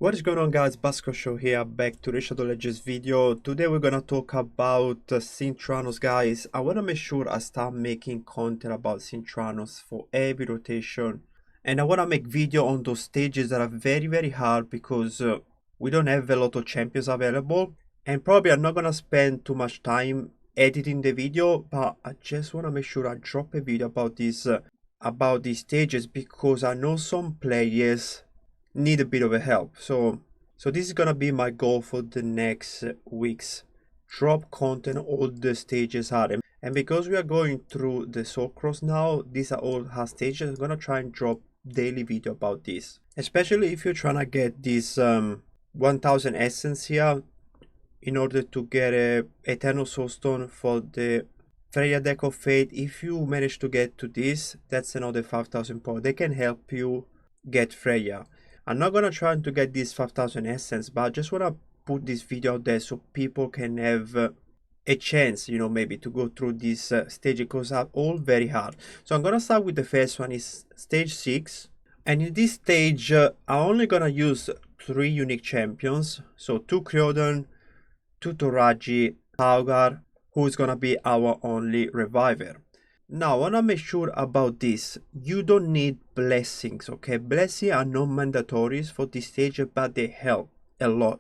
What is going on, guys? Basco Show here, back to the Shadow Legends video. Today we're gonna talk about Sintranos, guys. I wanna make sure I start making content about Sintranos for every rotation, and I wanna make video on those stages that are very hard because we don't have a lot of champions available, and probably I'm not gonna spend too much time editing the video, but I just wanna make sure I drop a video about these stages because I know some players need a bit of a help. So this is gonna be my goal for the next weeks. Drop content all the stages hard, and because we are going through the Soul Cross now, these are all hard stages. I'm gonna try and drop daily video about this, especially if you're trying to get this 1000 essence here in order to get a Eternal Soulstone for the Freya deck of Fate. If you manage to get to this, that's another 5000 power. They can help you get Freya. I'm not gonna try to get this 5000 essence, but I just wanna put this video out there so people can have a chance, maybe to go through this stage, because are all very hard. So I'm gonna start with the first one, is stage 6, and in this stage I'm only gonna use 3 unique champions, so 2 Creodon, 2 Toraji, Taugar, who is gonna be our only reviver. Now, I want to make sure about this. You don't need blessings, okay? Blessings are not mandatory for this stage, but they help a lot.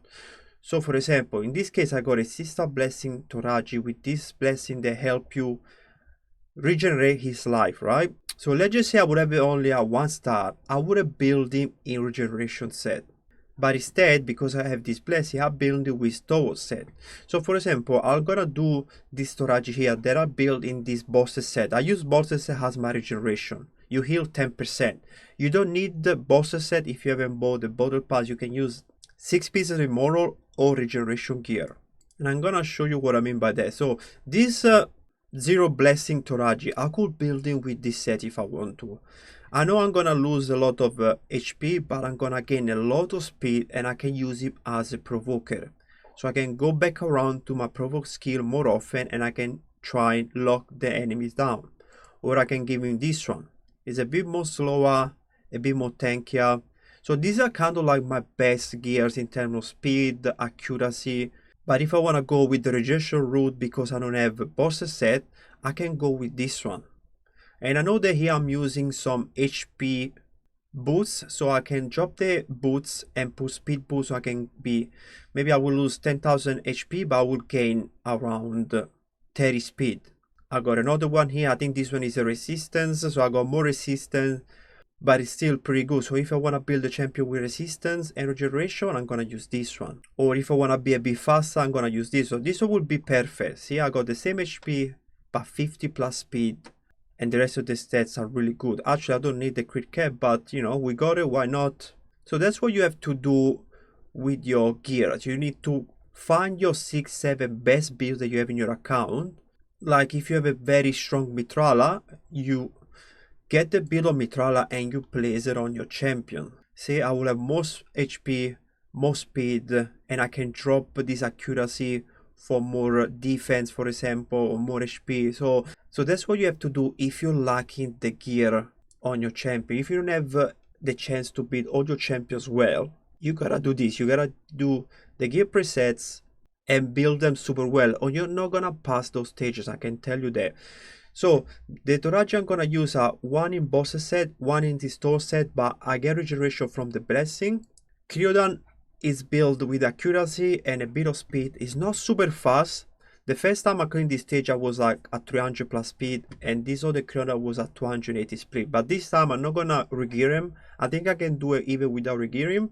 So, for example, in this case, I got a sister blessing Toraji. With this blessing, they help you regenerate his life, right? So, let's just say I would have only a 1 star. I would have built him in regeneration set. But instead, because I have this blessing, I build it with Towards set. So for example, I'm gonna do this Toraji here that I built in this bosses set. I use bosses set as my regeneration. You heal 10%. You don't need the bosses set if you haven't bought the battle pass. You can use 6 pieces of moral or regeneration gear. And I'm gonna show you what I mean by that. So this 0 blessing Toraji, I could build it with this set if I want to. I know I'm gonna lose a lot of HP, but I'm gonna gain a lot of speed, and I can use it as a provoker. So I can go back around to my provoke skill more often, and I can try and lock the enemies down. Or I can give him this one. It's a bit more slower, a bit more tankier. So these are kind of like my best gears in terms of speed, accuracy. But if I wanna go with the rejection route because I don't have a bosses set, I can go with this one. And I know that here I'm using some HP boots, so I can drop the boots and put speed boost, so I can be, maybe I will lose 10,000 HP, but I will gain around 30 speed. I got another one here. I think this one is a resistance, so I got more resistance, but it's still pretty good. So if I want to build a champion with resistance and regeneration, I'm going to use this one. Or if I want to be a bit faster, I'm going to use this. So this one will be perfect. See, I got the same HP, but 50 plus speed. And the rest of the stats are really good. Actually, I don't need the crit cap, but we got it, why not? So that's what you have to do with your gears. You need to find your 6-7 best builds that you have in your account. Like if you have a very strong Mitrala, you get the build of Mitrala and you place it on your champion. See, I will have more HP, more speed, and I can drop this accuracy for more defense, for example, or more HP. So that's what you have to do if you're lacking the gear on your champion. If you don't have the chance to build all your champions well, you gotta do this. You gotta do the gear presets and build them super well, or you're not gonna pass those stages, I can tell you that. So the Toraji I'm gonna use are 1 in bosses set, 1 in the store set, but I get regeneration from the blessing. Creodon is built with accuracy and a bit of speed. It's not super fast. The first time I cleaned this stage I was like at 300 plus speed, and this other Creodon was at 280 speed. But this time I'm not gonna regear him. I think I can do it even without regearing him.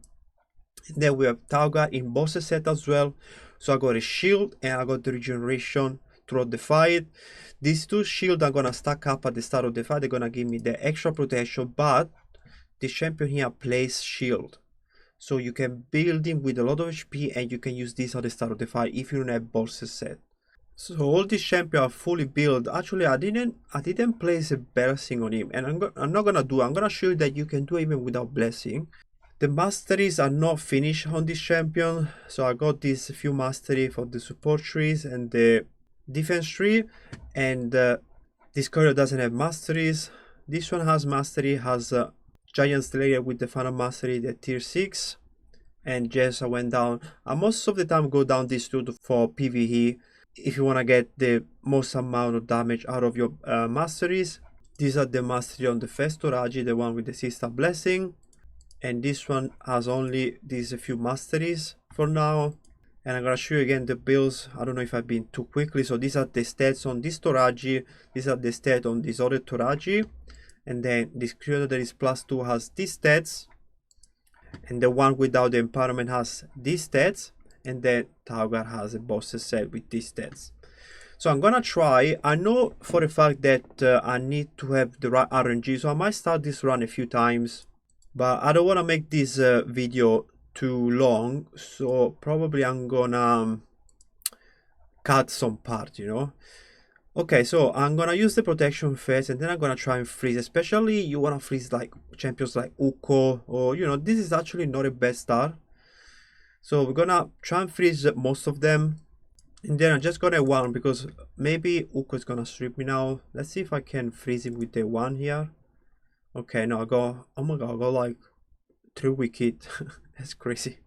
And then we have Taugar in bosses set as well. So I got a shield and I got the regeneration throughout the fight. These 2 shields are gonna stack up at the start of the fight. They're gonna give me the extra protection, but this champion here plays shield. So you can build him with a lot of HP, and you can use this at the start of the fight if you don't have bosses set. So all these champions are fully built. Actually, I didn't place a blessing on him, and I'm not gonna do it. I'm gonna show you that you can do it even without blessing. The masteries are not finished on this champion, so I got these few mastery for the support trees and the defense tree, and this courier doesn't have masteries. This one has mastery, has Giant Slayer with the final mastery, the tier 6, and just I went down. I most of the time go down this route for PvE if you want to get the most amount of damage out of your masteries. These are the mastery on the first Toraji, the one with the Sister Blessing, and this one has only these a few masteries for now. And I'm gonna show you again the builds. I don't know if I've been too quickly. So these are the stats on this Toraji, these are the stats on this other Toraji, and then this creator that is +2 has these stats, and the one without the empowerment has these stats, and then Taugar has a boss set with these stats. So I'm gonna try. I know for a fact that I need to have the right RNG, so I might start this run a few times, but I don't want to make this video too long, so probably I'm gonna cut some part, you know. Okay, so I'm gonna use the protection first, and then I'm gonna try and freeze. Especially you wanna freeze like champions like Uko, or you know, this is actually not a bad start. So we're gonna try and freeze most of them, and then I'm just gonna one because maybe Uko is gonna strip me now. Let's see if I can freeze him with the one here. Okay, no, I got, oh my god, I got like 3 wicked. That's crazy.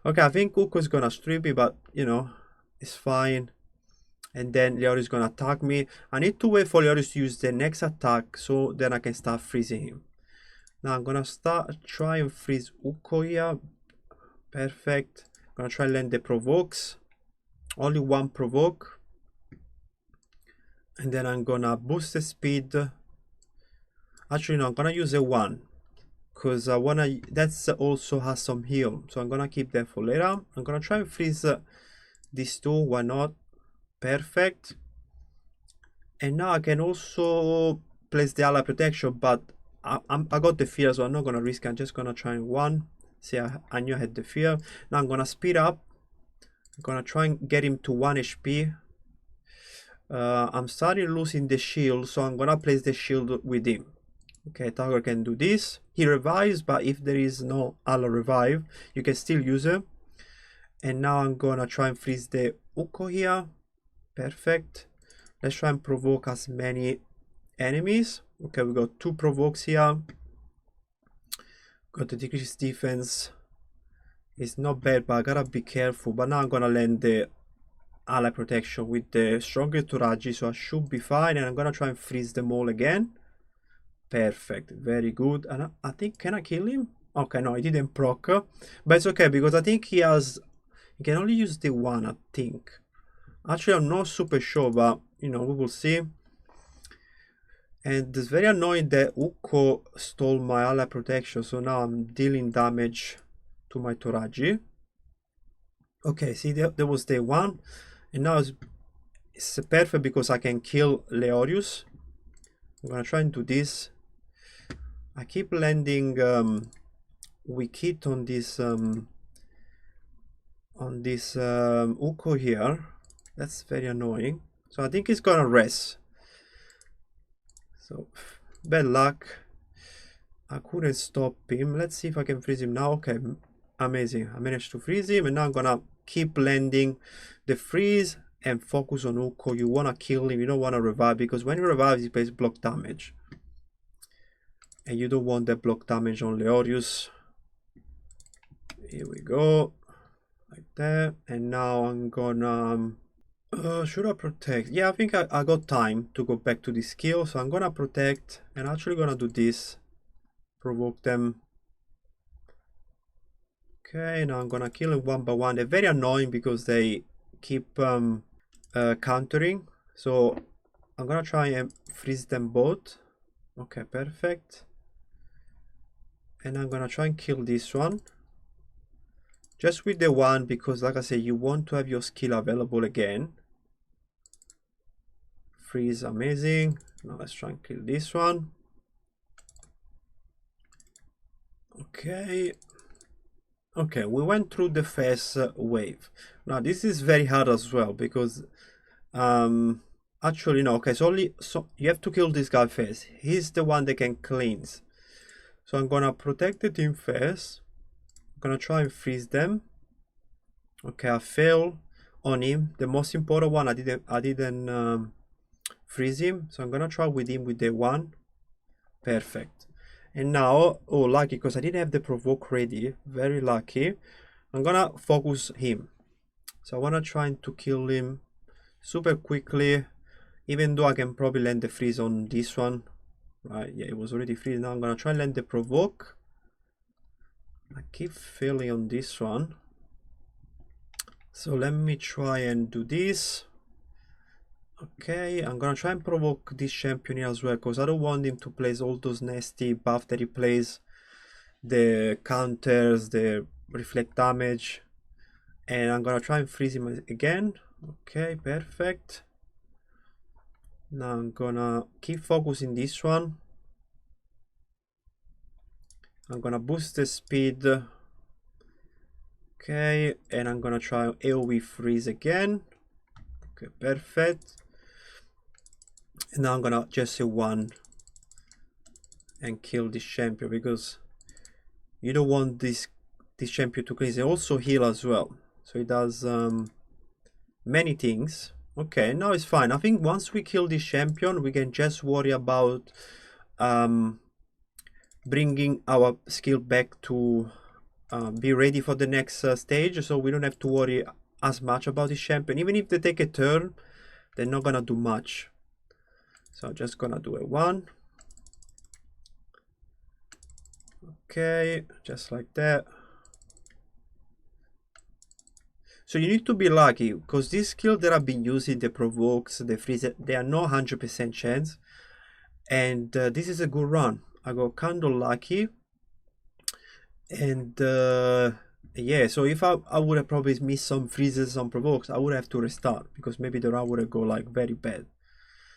Okay, I think Uko is gonna strip me, but you know, it's fine. And then Leorius is gonna attack me. I need to wait for Leorius to use the next attack, so then I can start freezing him. Now I'm gonna try and freeze Uko here. Perfect. I'm gonna try and land the provokes. Only one provoke. And then I'm gonna boost the speed. Actually, no, I'm gonna use a 1. Because I wanna, that's also has some heal. So I'm gonna keep that for later. I'm gonna try and freeze these two, why not? Perfect. And now I can also place the ally protection, but I got the fear, so I'm not gonna risk it. I'm just gonna try and 1. See, I knew I had the fear. Now I'm gonna speed up. I'm gonna try and get him to 1 HP. I'm starting losing the shield, so I'm gonna place the shield with him. Okay, Tiger can do this. He revives, but if there is no ally revive, you can still use it. And now I'm gonna try and freeze the Uko here. Perfect. Let's try and provoke as many enemies. Okay, we got 2 provokes here. Got the decreased defense. It's not bad, but I gotta be careful. But now I'm gonna land the ally protection with the stronger Toraji, so I should be fine. And I'm gonna try and freeze them all again. Perfect, very good. And I think, can I kill him? Okay, no, I didn't proc, but it's okay because I think he can only use the 1, I think. Actually, I'm not super sure, but you know, we will see. And it's very annoying that Uko stole my ally protection, so now I'm dealing damage to my Toraji. Okay, see, there was the 1, and now it's perfect because I can kill Leorius. I'm gonna try and do this. I keep landing Wikit on this Uko here. That's very annoying. So I think he's gonna rest. So bad luck. I couldn't stop him. Let's see if I can freeze him now. Okay, amazing. I managed to freeze him, and now I'm gonna keep landing the freeze and focus on Uko. You wanna kill him, you don't wanna revive, because when he revives he plays block damage. And you don't want that block damage on Leorius. Here we go. Like that. And now I'm gonna should I protect? Yeah, I think I got time to go back to the skill, so I'm gonna protect and actually gonna do this. Provoke them. Okay, now I'm gonna kill them 1 by 1. They're very annoying because they keep countering. So I'm gonna try and freeze them both. Okay, perfect. And I'm gonna try and kill this one. Just with the 1, because like I said, you want to have your skill available again. Freeze, amazing. Now let's try and kill this one. Okay. Okay, we went through the first wave. Now this is very hard as well because actually no, okay, so you have to kill this guy first. He's the one that can cleanse. So I'm gonna protect the team first. I'm gonna try and freeze them. Okay, I fail on him. The most important one, I didn't freeze him. So I'm gonna try with him with the 1. Perfect. And now, oh, lucky, because I didn't have the provoke ready. Very lucky. I'm gonna focus him. So I wanna try to kill him super quickly, even though I can probably land the freeze on this one. Right, yeah, it was already freeze. Now I'm gonna try and land the provoke. I keep failing on this one. So let me try and do this. Okay, I'm gonna try and provoke this champion here as well, because I don't want him to place all those nasty buff that he plays. The counters, the reflect damage. And I'm gonna try and freeze him again. Okay, perfect. Now I'm gonna keep focusing this one. I'm gonna boost the speed. Okay, and I'm gonna try AoE freeze again. Okay, perfect. And now I'm gonna just say one and kill this champion, because you don't want this champion to cleanse. And also heal as well. So it does many things. Okay, now it's fine. I think once we kill this champion, we can just worry about bringing our skill back to be ready for the next stage, so we don't have to worry as much about this champion. Even if they take a turn, they're not gonna do much. So I'm just gonna do a one. Okay, just like that. So you need to be lucky, because these skills that I've been using, the provokes, the freeze, they are not 100% chance. And this is a good run. I got kind of lucky. And yeah, so if I would have probably missed some freezes, some provokes, I would have to restart, because maybe the run would have go like very bad.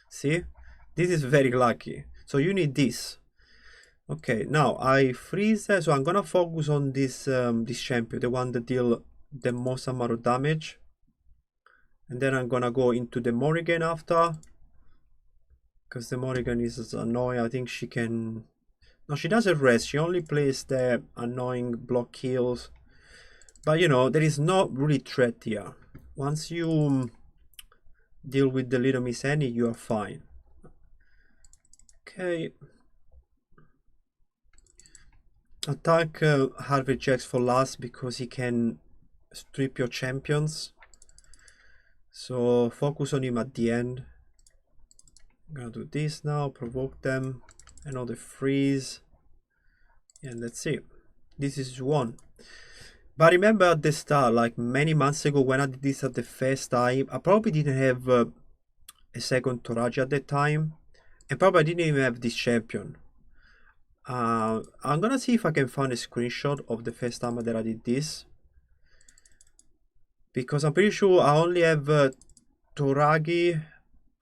See, this is very lucky. So you need this. Okay, now I freeze, so I'm gonna focus on this this champion, the one that deal the most amount of damage. And then I'm gonna go into the Morrigan after, because the Morrigan is annoying. I think she can... No, she doesn't rest. She only plays the annoying block kills. But you know, there is no really threat here. Once you deal with the little Miss Annie, you are fine. Okay. Attack Harvey Jacks for last, because he can strip your champions. So focus on him at the end. I'm gonna do this now, provoke them, another freeze, and that's it. This is one. But remember at the start, like many months ago when I did this at the first time, I probably didn't have a second Toraji at the time, and probably I didn't even have this champion. I'm gonna see if I can find a screenshot of the first time that I did this, because I'm pretty sure I only have Toragi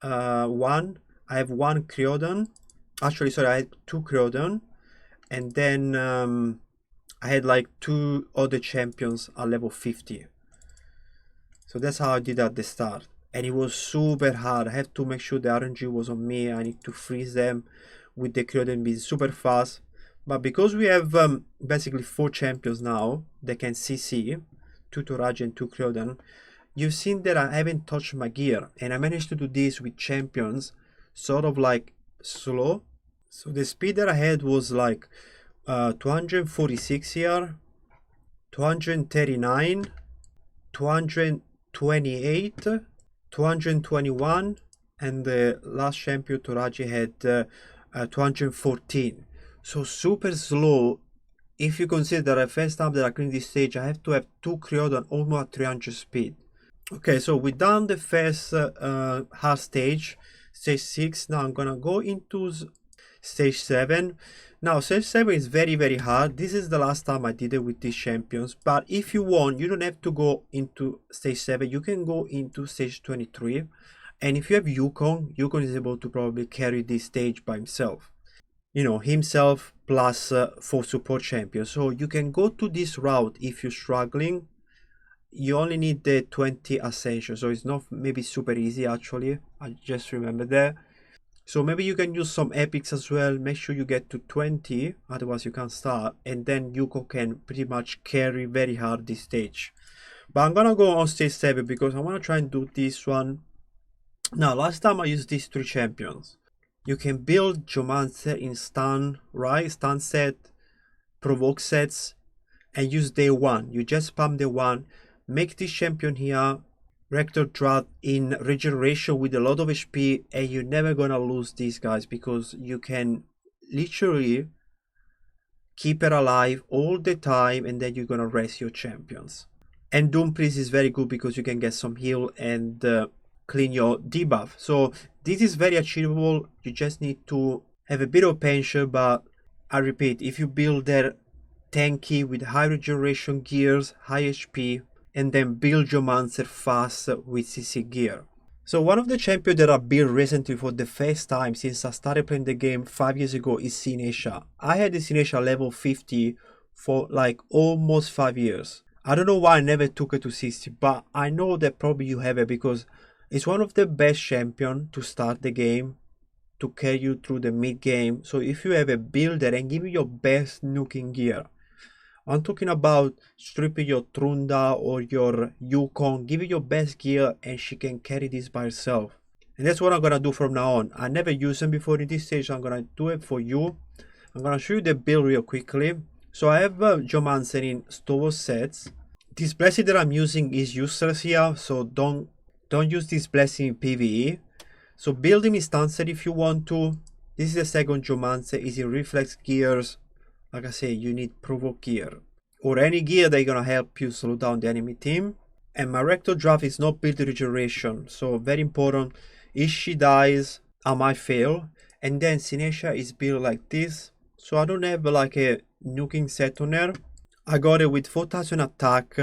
one. I have one Creodon. Actually, sorry, I had two Creodon, and then I had like two other champions at level 50. So that's how I did at the start, and it was super hard. I had to make sure the RNG was on me. I need to freeze them with the Creodon being super fast. But because we have basically 4 champions now that can CC, 2 Toraji and 2 Creodon, you've seen that I haven't touched my gear, and I managed to do this with champions sort of like slow. So the speed that I had was like 246 here, 239, 228, 221, and the last champion Toraji had 214. So super slow. If you consider the first time that I clean this stage, I have to have 2 Creodon almost at 300 speed. Okay, so we done the first hard stage 6. Now I'm gonna go into stage 7. Now stage 7 is very hard. This is the last time I did it with these champions, but if you want, you don't have to go into stage 7. You can go into stage 23, and if you have Yukon is able to probably carry this stage by himself, you know, himself plus 4 support champions. So you can go to this route if you're struggling. You only need the 20 ascension, so it's not maybe super easy. Actually, I just remember that. So maybe you can use some epics as well. Make sure you get to 20, otherwise you can't start, and then Yuko can pretty much carry very hard this stage. But I'm gonna go on stage 7 because I want to try and do this one. Now last time I used these 3 champions, You can build Geomancer in stun, right? Stun set, provoke sets, and use day one. You just spam day one, make this champion here Rector Drought in regeneration with a lot of HP, and you're never gonna lose these guys because you can literally keep it alive all the time, and then you're gonna rest your champions. And Doom Priest is very good because you can get some heal and clean your debuff. So this is very achievable. You just need to have a bit of patience, but I repeat, if you build their tanky with high regeneration gears, high HP, and then build your monster fast with CC gear. So one of the champions that I built recently for the first time since I started playing the game 5 years ago is Sinesha. I had the Sinesha level 50 for like almost 5 years. I don't know why I never took it to 60, but I know that probably you have it because it's one of the best champions to start the game, to carry you through the mid game. So if you have a builder and give you your best nuking gear, I'm talking about stripping your Trunda or your Yukon, give it your best gear and she can carry this by herself. And that's what I'm gonna do from now on. I never used them before in this stage, so I'm gonna do it for you. I'm gonna show you the build real quickly. So I have Geomancer in store sets. This blessing that I'm using is useless here, so don't use this blessing in PvE. So build him in stun set if you want to. This is the second Geomancer, is in reflex gears. Like I say, you need provoke gear or any gear that's gonna help you slow down the enemy team. And my rector draft is not built regeneration, so very important. If she dies, I might fail. And then Sinesha is built like this, so I don't have like a nuking set on her. I got it with 4000 attack,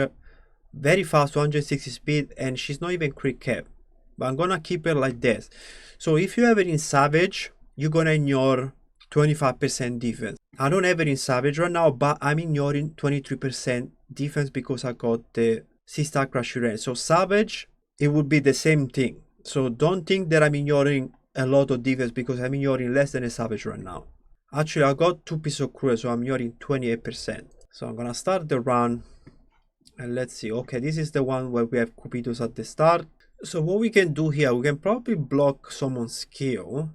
very fast, 160 speed, and she's not even crit cap. But I'm gonna keep it like this. So if you have it in Savage, you're gonna ignore 25% defense. I don't have it in Savage right now, but I'm ignoring 23% defense because I got the 6-star Crash Range. So Savage, it would be the same thing. So don't think that I'm ignoring a lot of defense because I'm ignoring less than a Savage right now. Actually, I got 2 pieces of crew, so I'm ignoring 28%. So I'm gonna start the run. And let's see. Okay, this is the one where we have Cupidos at the start. So what we can do here, we can probably block someone's skill.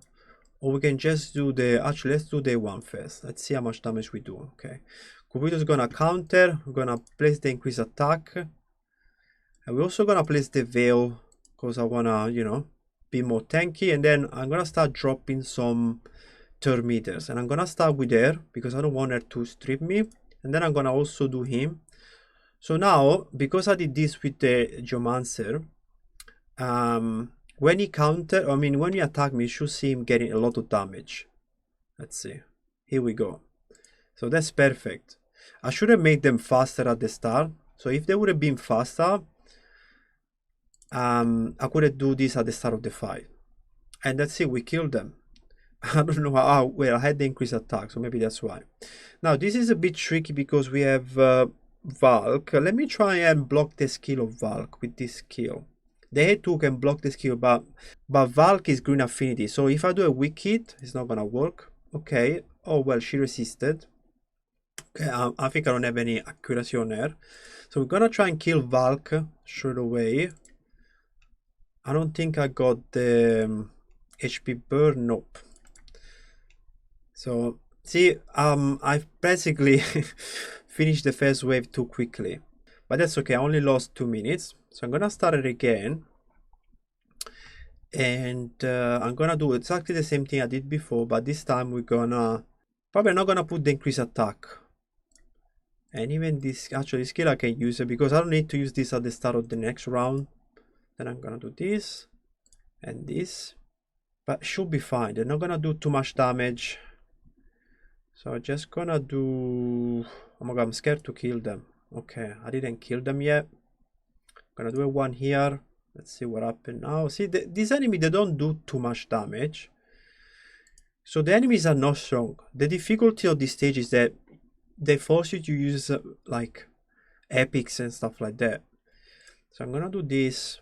Or we can just do the, actually let's do day one first. Let's see how much damage we do. Okay, Cupido is gonna counter, we're gonna place the increased attack. And we're also gonna place the veil, because I wanna, you know, be more tanky. And then I'm gonna start dropping some turn meters. And I'm gonna start with her, because I don't want her to strip me. And then I'm gonna also do him. So now, because I did this with the Geomancer, when he counter, I mean, when he attack me, you should see him getting a lot of damage. Let's see. Here we go. So that's perfect. I should have made them faster at the start. So if they would have been faster, I could have do this at the start of the fight. And that's it, we killed them. I don't know how, well, I had the increased attack, so maybe that's why. Now, this is a bit tricky because we have Valk. Let me try and block the skill of Valk with this skill. The head 2 can block the skill, but Valk is green affinity. So if I do a weak hit, it's not gonna work. Okay. Oh well, she resisted. Okay, I think I don't have any accuracy on her. So we're gonna try and kill Valk straight away. I don't think I got the HP burn. Nope. So see, I've basically finished the first wave too quickly. But that's okay, I only lost 2 minutes. So I'm gonna start it again. And I'm gonna do exactly the same thing I did before, but this time we're gonna, probably not gonna put the increased attack. And even this, actually skill I can use it because I don't need to use this at the start of the next round. Then I'm gonna do this and this. But it should be fine, they're not gonna do too much damage. So I'm just gonna do, oh my god, I'm scared to kill them. Okay, I didn't kill them yet. I'm gonna do a one here. Let's see what happened now. See, these enemies, they don't do too much damage. So the enemies are not strong. The difficulty of this stage is that they force you to use like epics and stuff like that. So I'm gonna do this.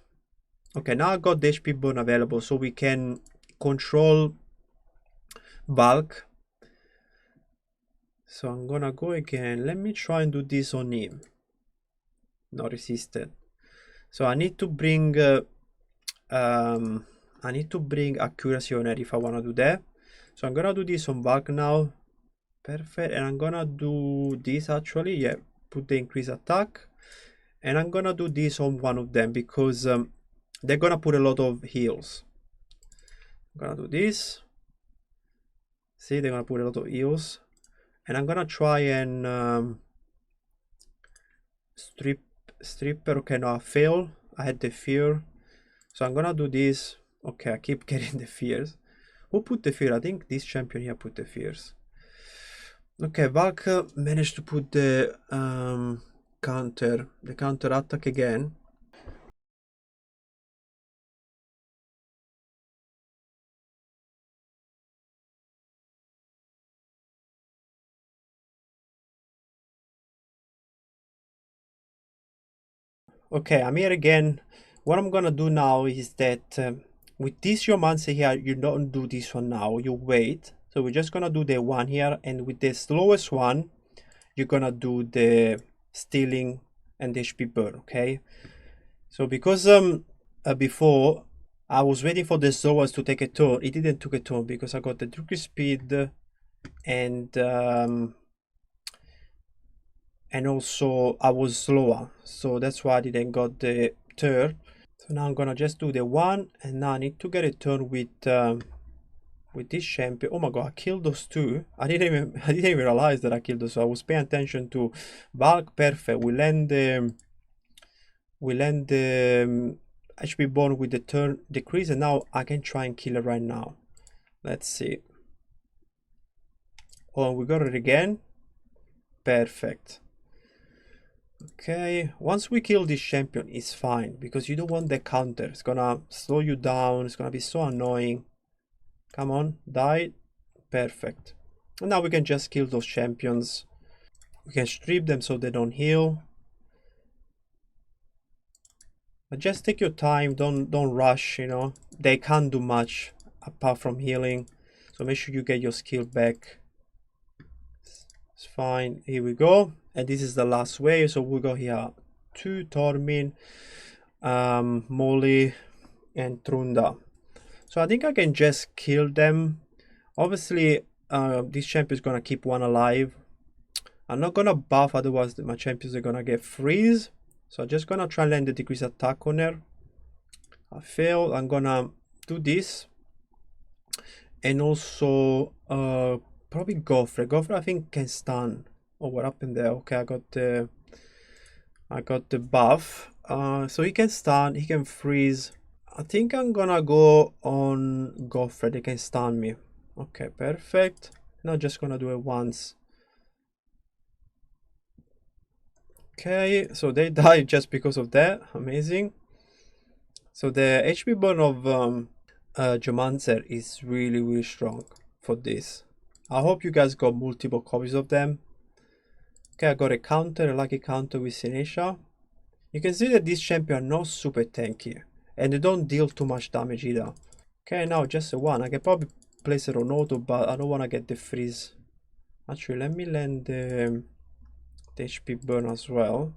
Okay, now I got the HP burn available, so we can control Valk. So I'm gonna go again. Let me try and do this on him. Not resisted. So I need to bring accuracy on it if I wanna do that. So I'm gonna do this on Valk now. Perfect. And I'm gonna do this actually. Yeah, put the increase attack. And I'm gonna do this on one of them because they're gonna put a lot of heals. I'm gonna do this. See, they're gonna put a lot of heals. And I'm gonna try and stripper. Okay, no, I fail. I had the fear. So I'm gonna do this. Okay, I keep getting the fears. Who put the fear? I think this champion here put the fears. Okay, Valk managed to put the counter attack again. Okay, I'm here again. What I'm gonna do now is that with this Geomancer here, you don't do this one now, you wait. So we're just gonna do the one here, and with the slowest one, you're gonna do the stealing and HP burn, okay? So because before I was waiting for the slowest to take a turn, it didn't take a turn because I got the decrease speed and also I was slower, so that's why I didn't got the turn. So now I'm gonna just do the one, and now I need to get a turn with this champion. Oh my god, I killed those two. I didn't even realize that I killed those. So I was paying attention to Valk. Perfect. We land the HP burn with the turn decrease, and now I can try and kill it right now. Let's see. Oh, we got it again. Perfect. Okay, once we kill this champion, it's fine because you don't want the counter. It's gonna slow you down. It's gonna be so annoying. Come on, die. Perfect. And now we can just kill those champions. We can strip them so they don't heal. But just take your time. Don't rush. You know, they can't do much apart from healing. So make sure you get your skill back. It's fine. Here we go. And this is the last wave. So we got here 2 Tormin, Molly, and Trunda. So I think I can just kill them. Obviously, this champion is gonna keep one alive. I'm not gonna buff, otherwise my champions are gonna get freeze. So I'm just gonna try and land the decrease attack on her. I failed. I'm gonna do this. And also probably Gofre. Gofre I think can stun. Oh, what happened there? Okay, I got the buff. So he can stun, he can freeze. I think I'm gonna go on Gofre. They can stun me. Okay, perfect. Not just gonna do it once. Okay, so they died just because of that. Amazing. So the HP burn of Geomancer is really strong for this. I hope you guys got multiple copies of them. Okay, I got a counter, a lucky counter with Sinesha. You can see that these champions are not super tanky, and they don't deal too much damage either. Okay, now just a one. I can probably place it on auto, but I don't want to get the freeze. Actually, let me land the HP burn as well.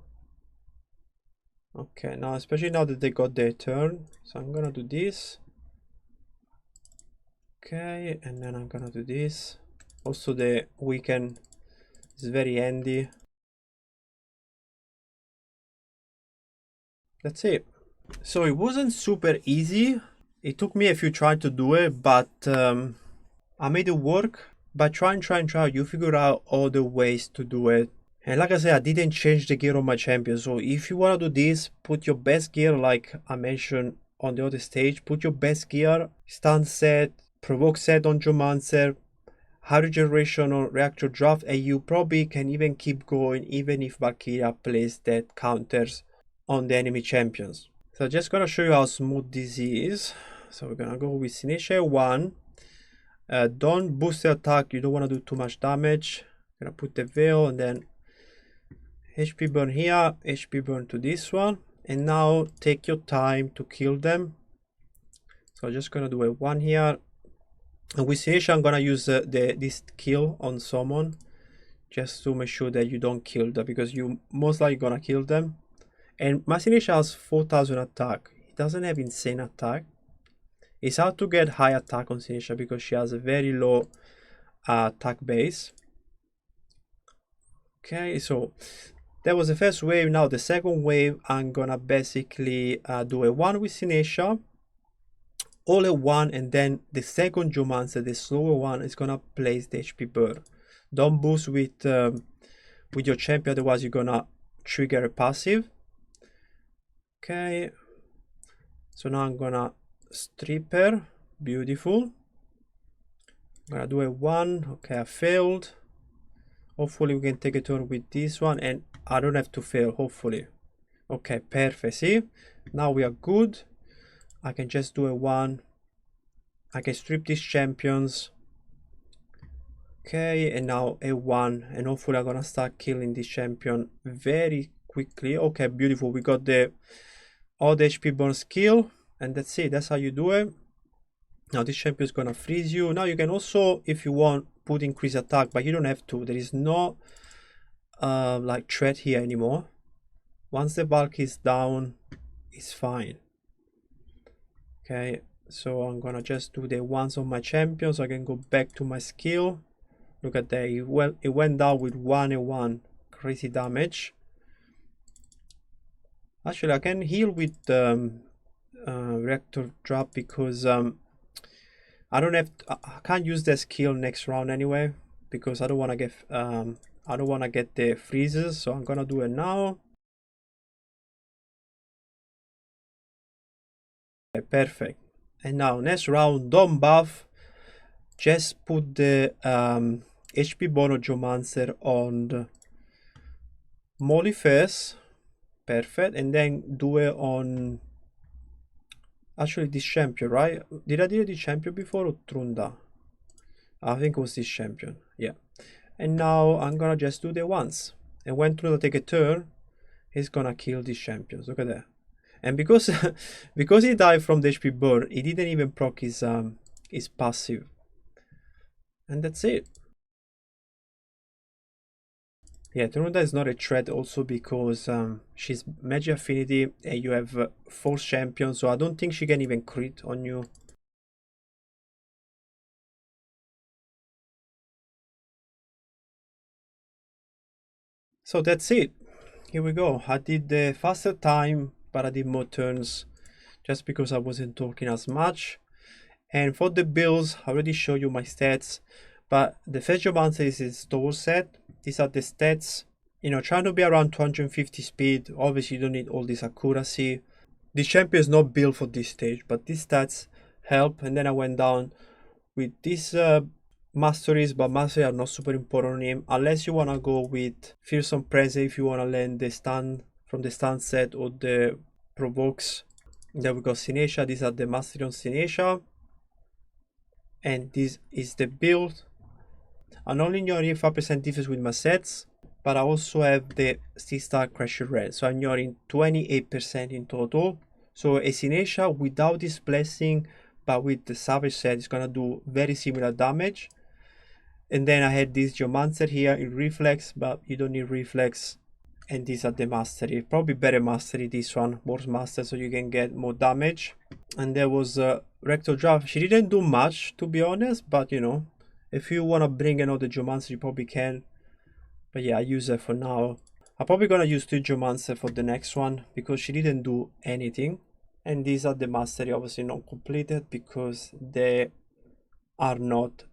Okay, now especially now that they got their turn, so I'm gonna do this. Okay, and then I'm gonna do this. Also the weekend is very handy. That's it. So it wasn't super easy. It took me a few tries to do it, but I made it work. By try, you figure out all the ways to do it. And like I said, I didn't change the gear on my champion. So if you want to do this, put your best gear like I mentioned on the other stage. Put your best gear, stun set, provoke set on Geomancer, high regeneration on reactor draft, and you probably can even keep going even if Valkyria plays that counters on the enemy champions. So I'm just gonna show you how smooth this is. So we're gonna go with Sinesha 1. Don't boost the attack, you don't want to do too much damage. Gonna put the veil and then HP burn here, HP burn to this one, and now take your time to kill them. So I'm just gonna do a one here, and with Sinesha I'm gonna use this kill on someone just to make sure that you don't kill them, because you most likely gonna kill them. And my Sinesha has 4000 attack. He doesn't have insane attack. It's hard to get high attack on Sinisha because she has a very low attack base. Okay, so that was the first wave. Now the second wave, I'm gonna basically do a one with Sinisha, all at one, and then the second Geomancer, the slower one, is gonna place the HP burn. Don't boost with your champion, otherwise you're gonna trigger a passive. Okay, so now I'm gonna strip her. Beautiful. I'm gonna do a one. Okay, I failed. Hopefully we can take a turn with this one and I don't have to fail, hopefully. Okay, perfect. See, now we are good. I can just do a one. I can strip these champions. Okay, and now a one, and hopefully I'm gonna start killing this champion very quickly. Okay, beautiful. We got the all the HP burn skill, and that's it. That's how you do it. Now this champion is gonna freeze you. Now you can also, if you want, put increase attack, but you don't have to. There is no like threat here anymore. Once the bulk is down, it's fine. Okay, so I'm gonna just do the ones on my champion so I can go back to my skill. Look at that, it went down with 1 and 1. Crazy damage. Actually, I can heal with reactor drop because I don't have I can't use the skill next round anyway because I don't want to get the freezes, so I'm gonna do it now. Okay, perfect. And now next round, don't buff, just put the HP Bono Geomancer on the Molly first. Perfect, and then do it on actually this champion, right? Did I do this champion before or Trunda? I think it was this champion, yeah. And now I'm gonna just do the once, and when Trunda take a turn, he's gonna kill these champions. Look at that. And because because he died from the HP burn, he didn't even proc his passive, and that's it. Yeah, Trunda is not a threat also because she's magic affinity and you have force champion, so I don't think she can even crit on you. So that's it. Here we go. I did the faster time, but I did more turns just because I wasn't talking as much. And for the builds, I already showed you my stats, but the first job answer is a store set. These are the stats. You know, trying to be around 250 speed. Obviously, you don't need all this accuracy. This champion is not built for this stage, but these stats help. And then I went down with these masteries, but masteries are not super important on him unless you want to go with fearsome presence, if you want to learn the stun from the stun set or the provokes. Then we got Sinesha. These are the mastery on Sinesha, and this is the build. I'm only ignoring 5% defense with my sets, but I also have the 6-star Crasher Red, so I'm ignoring 28% in total. So a Sinesha without this blessing, but with the Savage set, is gonna do very similar damage. And then I had this Geomancer here in Reflex, but you don't need Reflex. And these are the Mastery. Probably better Mastery, this one, Board Master, so you can get more damage. And there was Rector Draft. She didn't do much, to be honest, but you know, if you want to bring another Geomancer, you probably can. But yeah, I use her for now. I'm probably gonna use 2 Geomancer for the next one because she didn't do anything. And these are the Mastery, obviously not completed because they are not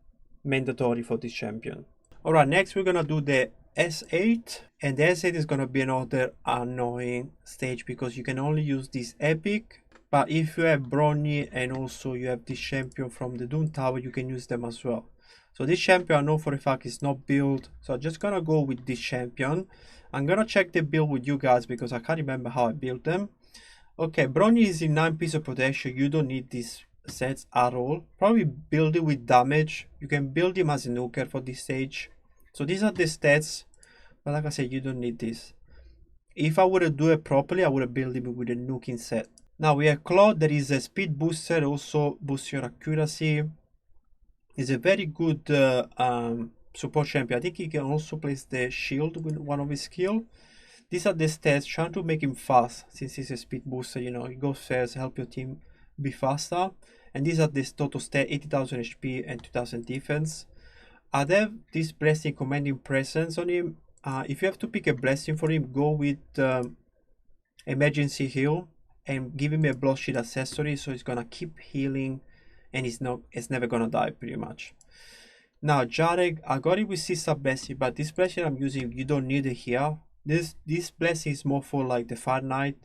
mandatory for this champion. Alright, next we're gonna do the S8, and the S8 is gonna be another annoying stage because you can only use this epic, but if you have Bronny and also you have this champion from the Doom Tower, you can use them as well. So this champion I know for a fact is not built, so I'm just gonna go with this champion. I'm gonna check the build with you guys because I can't remember how I built them. Okay, Bronny is in 9 pieces of protection. You don't need these sets at all. Probably build it with damage. You can build him as a nuker for this stage. So these are the stats, but like I said, you don't need this. If I would have do it properly, I would have built him with a nuking set. Now we have Claude. There is a speed booster, also boosts your accuracy. He's a very good support champion. I think he can also place the shield with one of his skill. These are the stats, trying to make him fast since he's a speed booster, you know, he goes fast, help your team be faster. And these are this total stat, 80,000 HP and 2,000 defense. I have this blessing commanding presence on him. If you have to pick a blessing for him, go with emergency heal and give him a blood shield accessory, so he's gonna keep healing and it's never gonna die pretty much. Now Jarek, I got it with Sister Blessing, but this blessing I'm using, you don't need it here. This blessing is more for like the Fire Knight.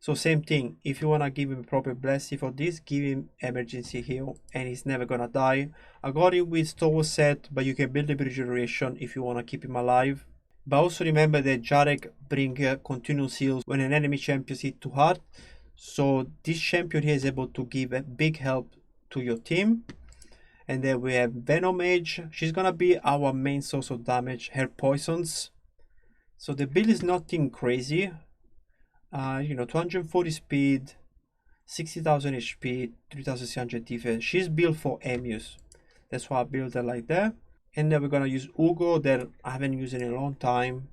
So same thing, if you wanna give him a proper blessing for this, give him emergency heal and he's never gonna die. I got it with Star set, but you can build a regeneration if you wanna keep him alive. But also remember that Jarek bring continuous heals when an enemy champion is hit too hard. So this champion here is able to give a big help to your team. And then we have Venom Mage. She's gonna be our main source of damage, her poisons. So the build is nothing crazy. 240 speed, 60,000 HP, 3,600 defense. She's built for emus. That's why I built her like that. And then we're gonna use Ugo that I haven't used in a long time.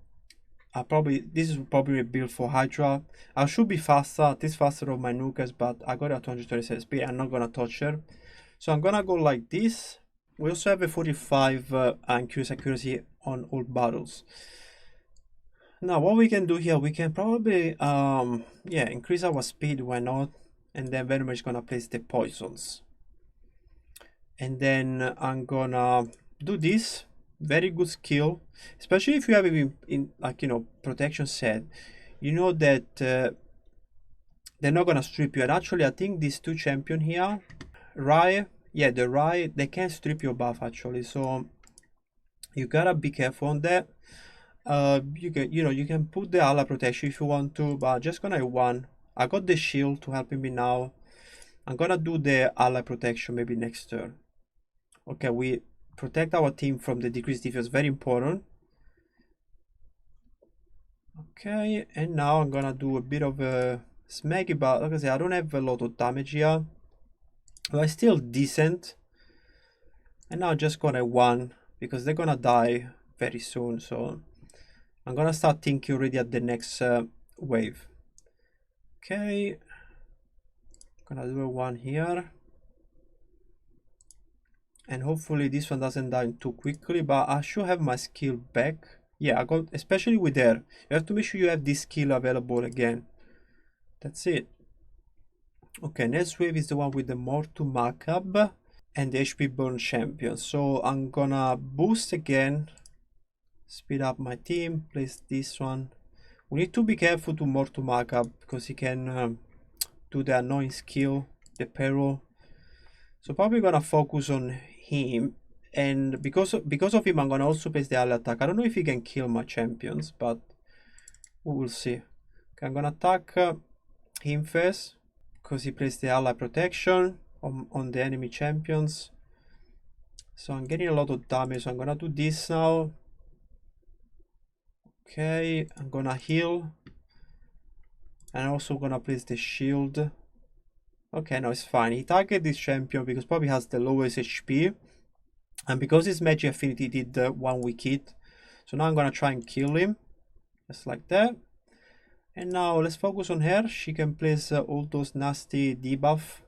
This is probably a build for Hydra. I should be faster, at least faster on my nukas, but I got a 227 speed. I'm not gonna touch her. So I'm gonna go like this. We also have a 45 increase accuracy on all battles. Now what we can do here, we can probably increase our speed, why not? And then Venom is gonna place the poisons. And then I'm gonna do this. Very good skill, especially if you have it in like, protection set. You know that they're not gonna strip you. And actually I think these two champion here, Rai, the Rai, they can strip your buff actually, so you gotta be careful on that. You can put the ally protection if you want to, but just gonna one. I got the shield to help me now. I'm gonna do the ally protection maybe next turn. Okay, we protect our team from the decreased defense, very important. Okay, and now I'm gonna do a bit of a smaggy, but like I say, I don't have a lot of damage here, but it's still decent. And now I'm just gonna one because they're gonna die very soon, so I'm gonna start thinking already at the next wave. Okay, gonna do a one here, and hopefully this one doesn't die too quickly, but I should have my skill back. Yeah, I got, especially with her, you have to make sure you have this skill available again. That's it. Okay, next wave is the one with the Mortu Macab and the HP burn champion. So I'm gonna boost again, speed up my team, place this one. We need to be careful to Mortu Macab because he can do the annoying skill, the peril. So probably gonna focus on him, and because of him I'm gonna also place the ally attack. I don't know if he can kill my champions, but we will see. Okay, I'm gonna attack him first because he placed the ally protection on the enemy champions. So I'm getting a lot of damage, so I'm gonna do this now. Okay, I'm gonna heal, and I'm also gonna place the shield. Okay, no, it's fine. He targeted this champion because probably has the lowest HP, and because his magic affinity did the 1 weak hit. So now I'm gonna try and kill him, just like that. And now let's focus on her. She can place all those nasty debuff,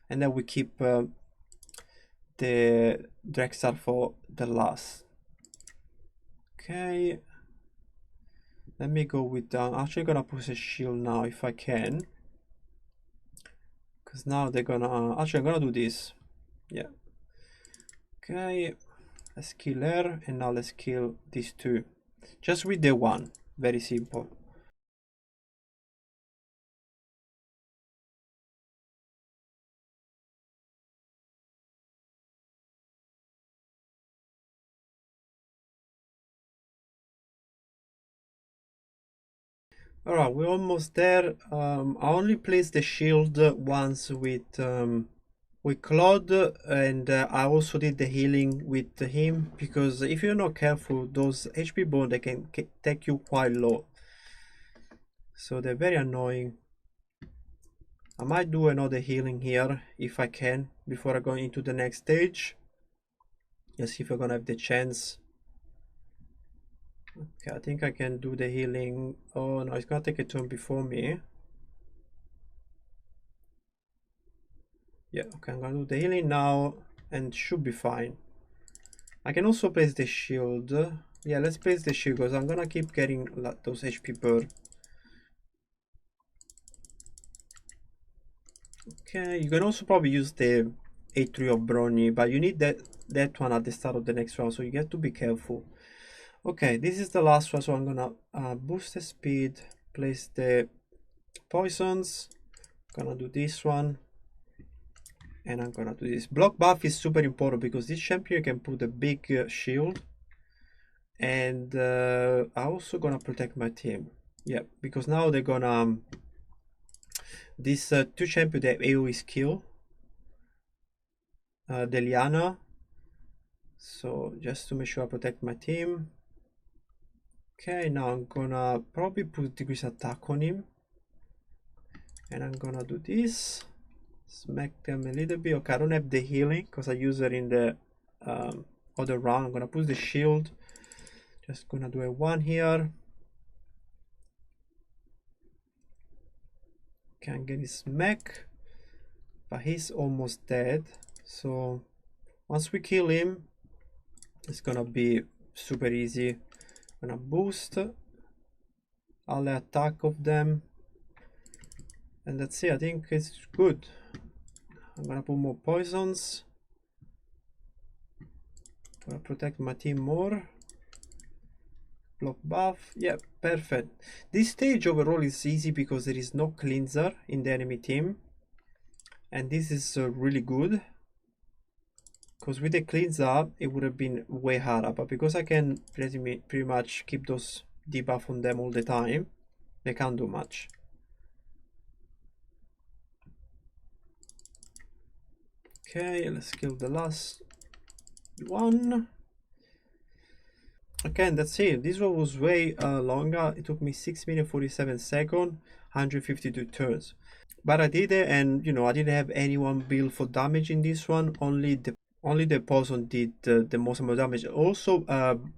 and then we keep the Drexar for the last. Okay, let me go with I'm actually gonna push a shield now if I can, because now they're gonna actually I'm gonna do this. Yeah, okay, let's kill her, and now let's kill these two just with the one. Very simple. Alright, we're almost there. I only placed the shield once with Claude, and I also did the healing with him, because if you're not careful, those HP bone, they can take you quite low, so they're very annoying. I might do another healing here if I can before I go into the next stage. Let's see if I'm gonna have the chance. Okay, I think I can do the healing. Oh no, it's gonna take a turn before me. Yeah, okay, I'm gonna do the healing now and should be fine. I can also place the shield. Yeah, let's place the shield because I'm gonna keep getting those HP burn. Okay, you can also probably use the A3 of Brony, but you need that one at the start of the next round, so you have to be careful. Okay, this is the last one, so I'm gonna boost the speed, place the poisons, gonna do this one, and I'm gonna do this. Block buff is super important because this champion can put a big shield, and I'm also gonna protect my team. Yeah, because now they're gonna this two champion that AoE skill, Deliana. So just to make sure I protect my team. Okay, now I'm gonna probably put decrease attack on him, and I'm gonna do this. Smack them a little bit. Okay, I don't have the healing because I use it in the other round. I'm gonna put the shield. Just gonna do a one here. Can get his smack, but he's almost dead. So once we kill him, it's gonna be super easy. I'm gonna boost all the attack of them, and that's it. I think it's good. I'm gonna put more poisons. Gonna protect my team more. Block buff. Yeah, perfect. This stage overall is easy because there is no cleanser in the enemy team, and this is really good because with the cleanser it would have been way harder, but because I can pretty much keep those debuff on them all the time, they can't do much. Okay, let's kill the last one. Okay, and that's it. This one was way longer. It took me 6 minutes 47 seconds, 152 turns. But I did it, and you know, I didn't have anyone build for damage in this one. Only the poison did the most amount of damage. Also,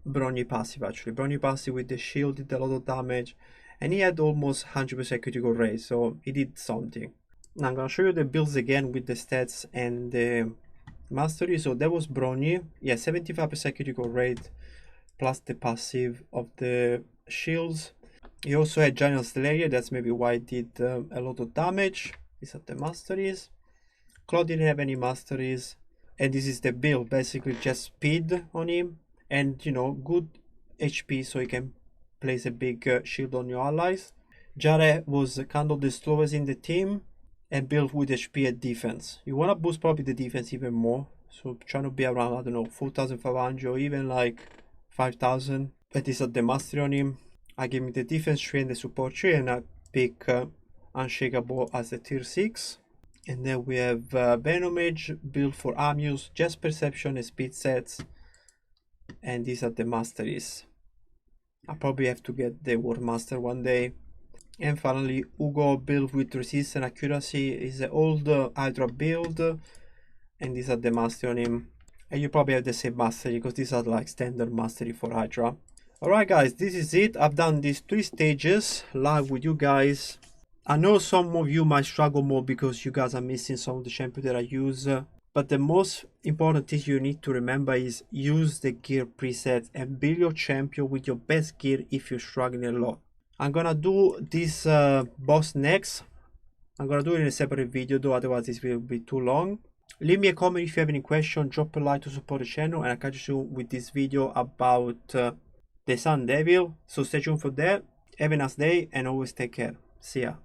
Brony passive actually. Brony passive with the shield did a lot of damage, and he had almost 100% critical rate, so he did something. Now I'm gonna show you the builds again with the stats and the mastery. So that was Brony. Yeah, 75% critical rate plus the passive of the shields. He also had Giant Slayer, that's maybe why it did a lot of damage. These are the masteries. Claude didn't have any masteries, and this is the build, basically just speed on him and, you know, good HP so he can place a big shield on your allies. Jare was kind of the slowest in the team and built with HP at defense. You want to boost probably the defense even more, so trying to be around, I don't know, 4,500 or even like 5,000. But these are the mastery on him. I give him the defense tree and the support tree, and I pick Unshakable as a tier 6. And then we have Venomage built for Amuse, just perception and speed sets. And these are the masteries. I probably have to get the War Master one day. And finally, Ugo built with resist and accuracy is an old Hydra build. And these are the mastery on him. And you probably have the same mastery because these are like standard mastery for Hydra. Alright guys, this is it. I've done these 3 stages live with you guys. I know some of you might struggle more because you guys are missing some of the champions that I use. But the most important thing you need to remember is use the gear presets and build your champion with your best gear if you're struggling a lot. I'm gonna do this boss next. I'm gonna do it in a separate video though, otherwise this will be too long. Leave me a comment if you have any question, drop a like to support the channel, and I'll catch you soon with this video about the Sun Devil. So stay tuned for that. Have a nice day and always take care. See ya.